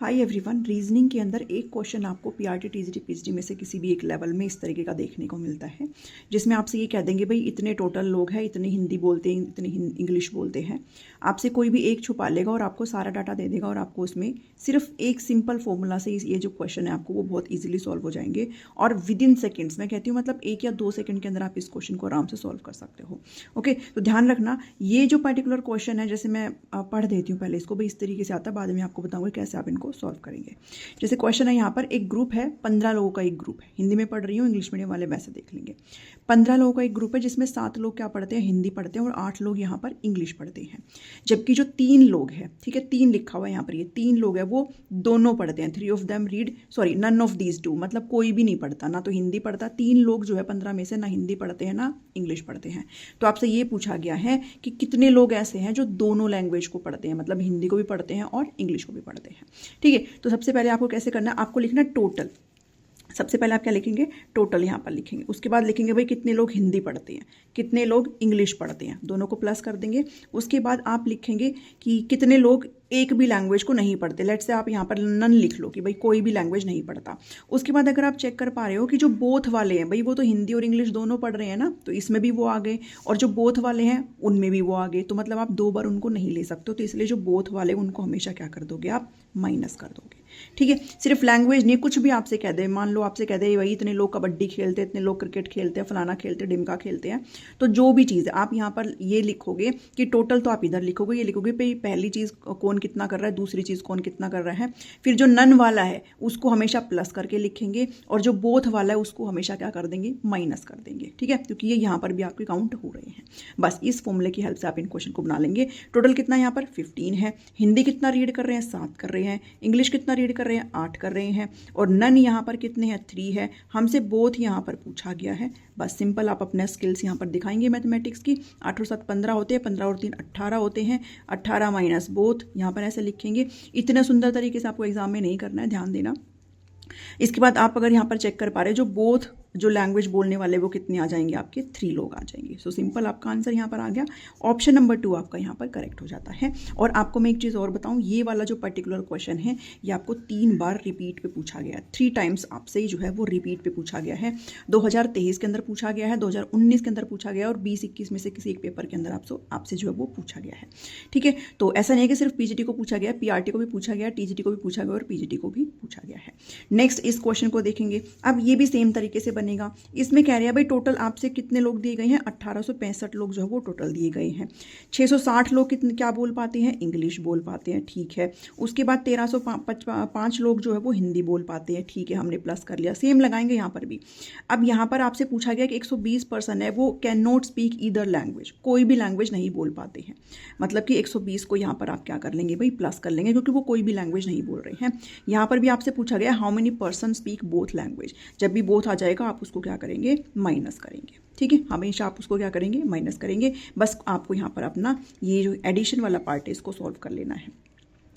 Hi everyone, reasoning के अंदर एक क्वेश्चन आपको पीआरटी, टीजीटी, पीएचडी में से किसी भी एक लेवल में इस तरीके का देखने को मिलता है, जिसमें आपसे ये कह देंगे भाई इतने टोटल लोग हैं, इतने हिंदी बोलते हैं, इतने इंग्लिश बोलते हैं। आपसे कोई भी एक छुपा लेगा और आपको सारा डाटा दे देगा और आपको उसमें सिर्फ एक सिंपल फॉर्मूला से ये जो क्वेश्चन है आपको वो बहुत ईजिली सॉल्व हो जाएंगे और विद इन सेकेंड्स। मैं कहती हूँ मतलब 1 या 2 सेकंड के अंदर आप इस क्वेश्चन को आराम से सॉल्व कर सकते हो। ओके, तो ध्यान रखना ये जो पर्टिकुलर क्वेश्चन है, जैसे मैं पढ़ देती हूँ पहले इसको, भाई इस तरीके से आता है, बाद में आपको बताऊंगा कैसे आप इनको सॉल्व करेंगे। जैसे क्वेश्चन है यहाँ पर, एक ग्रुप है, 15 लोगों का एक ग्रुप है। हिंदी में पढ़ रही हूँ, इंग्लिश मीडियम वाले वैसे देख लेंगे। 15 लोगों का एक ग्रुप है जिसमें 7 लोग क्या पढ़ते हैं, हिंदी पढ़ते हैं, और 8 लोग यहाँ पर इंग्लिश पढ़ते हैं। जबकि जो 3 लोग हैं, ठीक है, 3 लिखा हुआ है यहाँ पर, ये 3 लोग हैं वो दोनों पढ़ते हैं। 3 of them read, sorry none of these two, मतलब कोई भी नहीं पढ़ता, ना तो हिंदी पढ़ता। 3 लोग जो है 15 में से ना हिंदी पढ़ते हैं ना इंग्लिश पढ़ते हैं। तो आपसे ये पूछा गया है कि कितने लोग ऐसे हैं जो दोनों लैंग्वेज को पढ़ते हैं, मतलब हिंदी को भी पढ़ते हैं और इंग्लिश को भी पढ़ते हैं। ठीक है, तो सबसे पहले आपको कैसे करना है, आपको लिखना टोटल। सबसे पहले आप क्या लिखेंगे, टोटल यहाँ पर लिखेंगे। उसके बाद लिखेंगे भाई कितने लोग हिंदी पढ़ते हैं, कितने लोग इंग्लिश पढ़ते हैं, दोनों को प्लस कर देंगे। उसके बाद आप लिखेंगे कि कितने लोग एक भी लैंग्वेज को नहीं पढ़ते। लेट्स से आप यहाँ पर नन लिख लो कि भाई कोई भी लैंग्वेज नहीं पढ़ता। उसके बाद अगर आप चेक कर पा रहे हो कि जो बोथ वाले हैं, भाई वो तो हिंदी और इंग्लिश दोनों पढ़ रहे हैं ना, तो इसमें भी वो आ गए, और जो बोथ वाले हैं उनमें भी वो आ गए। तो मतलब आप 2 बार उनको नहीं ले सकते हो, तो इसलिए जो बोथ वाले उनको हमेशा क्या कर दोगे, आप माइनस कर दोगे। ठीक है, सिर्फ लैंग्वेज नहीं, कुछ भी आपसे कह दे, मान लो आपसे कह दे भाई इतने लोग कबड्डी खेलते हैं, इतने लोग क्रिकेट खेलते हैं, फलाना खेलते हैं, डिमका खेलते हैं, तो जो भी चीज़ है आप यहाँ पर ये लिखोगे कि टोटल, तो आप इधर लिखोगे, ये लिखोगे भाई पहली चीज़ कौन कितना कर रहा है, दूसरी चीज़ कौन कितना कर रहा है। फिर जो नन वाला है उसको हमेशा प्लस करके लिखेंगे, और जो बोथ वाला है उसको हमेशा क्या कर देंगे, माइनस कर देंगे। ठीक है, क्योंकि ये यहाँ पर भी आपके काउंट हो रहे हैं। बस इस फॉर्मूले की हेल्प से आप इन क्वेश्चन को बना लेंगे। टोटल कितना यहाँ पर 15 है, हिंदी कितना रीड कर रहे हैं, 7 कर रहे हैं, इंग्लिश कितना रीड कर रहे हैं, 8 कर रहे हैं, और नन यहाँ पर कितने हैं, 3 है। हमसे बोथ यहाँ पर पूछा गया है। बस सिंपल आप अपने स्किल्स यहाँ पर दिखाएंगे मैथमेटिक्स की। 8 और 7 15 होते हैं, 15 और 3 18 होते हैं, 18 माइनस बोथ, यहाँ पर ऐसे लिखेंगे। इतने सुंदर तरीके से आपको एग्जाम में नहीं करना है, ध्यान देना। इसके बाद आप अगर यहाँ पर चेक कर पा रहे हो, जो बोथ जो लैंग्वेज बोलने वाले वो कितने आ जाएंगे, आपके 3 लोग आ जाएंगे। सो सिंपल आपका आंसर यहाँ पर आ गया। ऑप्शन नंबर 2 आपका यहाँ पर करेक्ट हो जाता है। और आपको मैं एक चीज़ और बताऊँ, ये वाला जो पर्टिकुलर क्वेश्चन है ये आपको 3 बार रिपीट पे पूछा गया है। 3 टाइम्स आपसे ही जो है वो रिपीट पे पूछा गया है। 2023 के अंदर पूछा गया है, 2019 के अंदर पूछा गया है, और 20-21 में से किसी एक पेपर के अंदर आपसे जो है वो पूछा गया है। ठीक है, तो ऐसा नहीं है कि सिर्फ पीजीटी को पूछा गया, पीआरटी को भी पूछा गया, टीजीटी को भी पूछा गया और पीजीटी को भी पूछा गया है। नेक्स्ट इस क्वेश्चन को देखेंगे। अब ये भी सेम तरीके से बनेगा। इसमें कह रहे हैं भाई टोटल आपसे कितने लोग दिए गए हैं, 1865 लोग जो है वो टोटल दिए गए हैं। 660 लोग कितने क्या बोल पाते हैं, इंग्लिश बोल पाते हैं, ठीक है। उसके बाद 1305 लोग जो है वो हिंदी बोल पाते हैं, ठीक है, हमने प्लस कर लिया। सेम लगाएंगे यहाँ पर भी। अब यहाँ पर आपसे पूछा गया कि 120 पर्सन है वो can not speak either language, कोई भी लैंग्वेज नहीं बोल पाते हैं। मतलब कि 120 को यहाँ पर आप क्या कर लेंगे भाई, प्लस कर लेंगे, क्योंकि वो कोई भी लैंग्वेज नहीं बोल रहे हैं। यहाँ पर भी आपसे पूछा गया how many person speak both language. जब भी बोथ आ जाएगा आप उसको क्या करेंगे, माइनस करेंगे। ठीक है, हमेशा आप उसको क्या करेंगे, माइनस करेंगे। बस आपको यहाँ पर अपना ये जो एडिशन वाला पार्ट है इसको सॉल्व कर लेना है।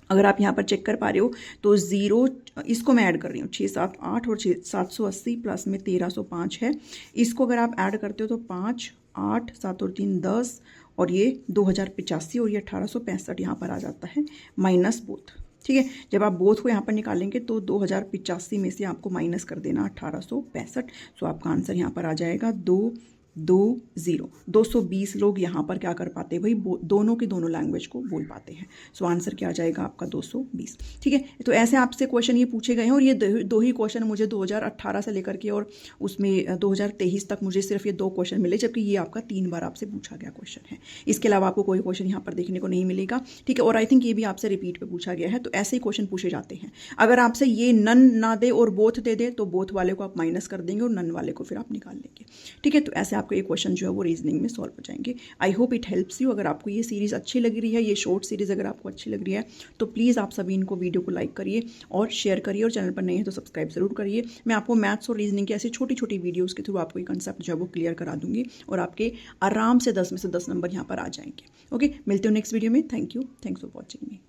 अगर आप यहाँ पर चेक कर पा रहे हो तो 0, इसको मैं ऐड कर रही हूँ, 6 7 8 और 780 प्लस में 1305 है। इसको अगर आप ऐड करते हो तो 5 8 7 और 3 10, और ये 2085 और ये 1865 यहाँ पर आ जाता है, माइनस बोथ। ठीक है, जब आप बोथ को यहाँ पर निकालेंगे तो 2085 में से आपको माइनस कर देना 1865। सो आपका आंसर यहाँ पर आ जाएगा 220 लोग यहाँ पर क्या कर पाते हैं भाई, दोनों के दोनों लैंग्वेज को बोल पाते हैं। सो आंसर क्या आ जाएगा आपका 220। ठीक है, तो ऐसे आपसे क्वेश्चन ये पूछे गए हैं, और ये 2 ही क्वेश्चन मुझे 2018 से लेकर के और उसमें 2023 तक मुझे सिर्फ ये 2 क्वेश्चन मिले, जबकि ये आपका 3 बार आपसे पूछा गया क्वेश्चन है। इसके अलावा आपको कोई क्वेश्चन यहाँ पर देखने को नहीं मिलेगा। ठीक है, और आई थिंक ये भी आपसे रिपीट पे पूछा गया है, तो ऐसे ही क्वेश्चन पूछे जाते हैं। अगर आपसे ये नन ना दे और बोथ दे दे तो बोथ वाले को आप माइनस कर देंगे और नन वाले को फिर आप निकाल लेंगे। ठीक है, तो ऐसे आपको ये क्वेश्चन जो है वो रीजनिंग में सॉल्व हो जाएंगे। I hope it helps you. अगर आपको ये सीरीज़ अच्छी लग रही है, ये शॉर्ट सीरीज़ अगर आपको अच्छी लग रही है, तो प्लीज़ आप सभी इनको वीडियो को लाइक करिए और शेयर करिए, और चैनल पर नहीं है तो सब्सक्राइब जरूर करिए। मैं आपको मैथ्स और रीजनिंग की ऐसी छोटी छोटी वीडियोज़ के थ्रू आपको ये कंसेप्ट जो है वो क्लियर करा दूंगी, और आपके आराम से 10 में से 10 नंबर यहाँ पर आ जाएंगे। ओके, मिलते हो नेक्स्ट वीडियो में। Thank you, thanks for watching me.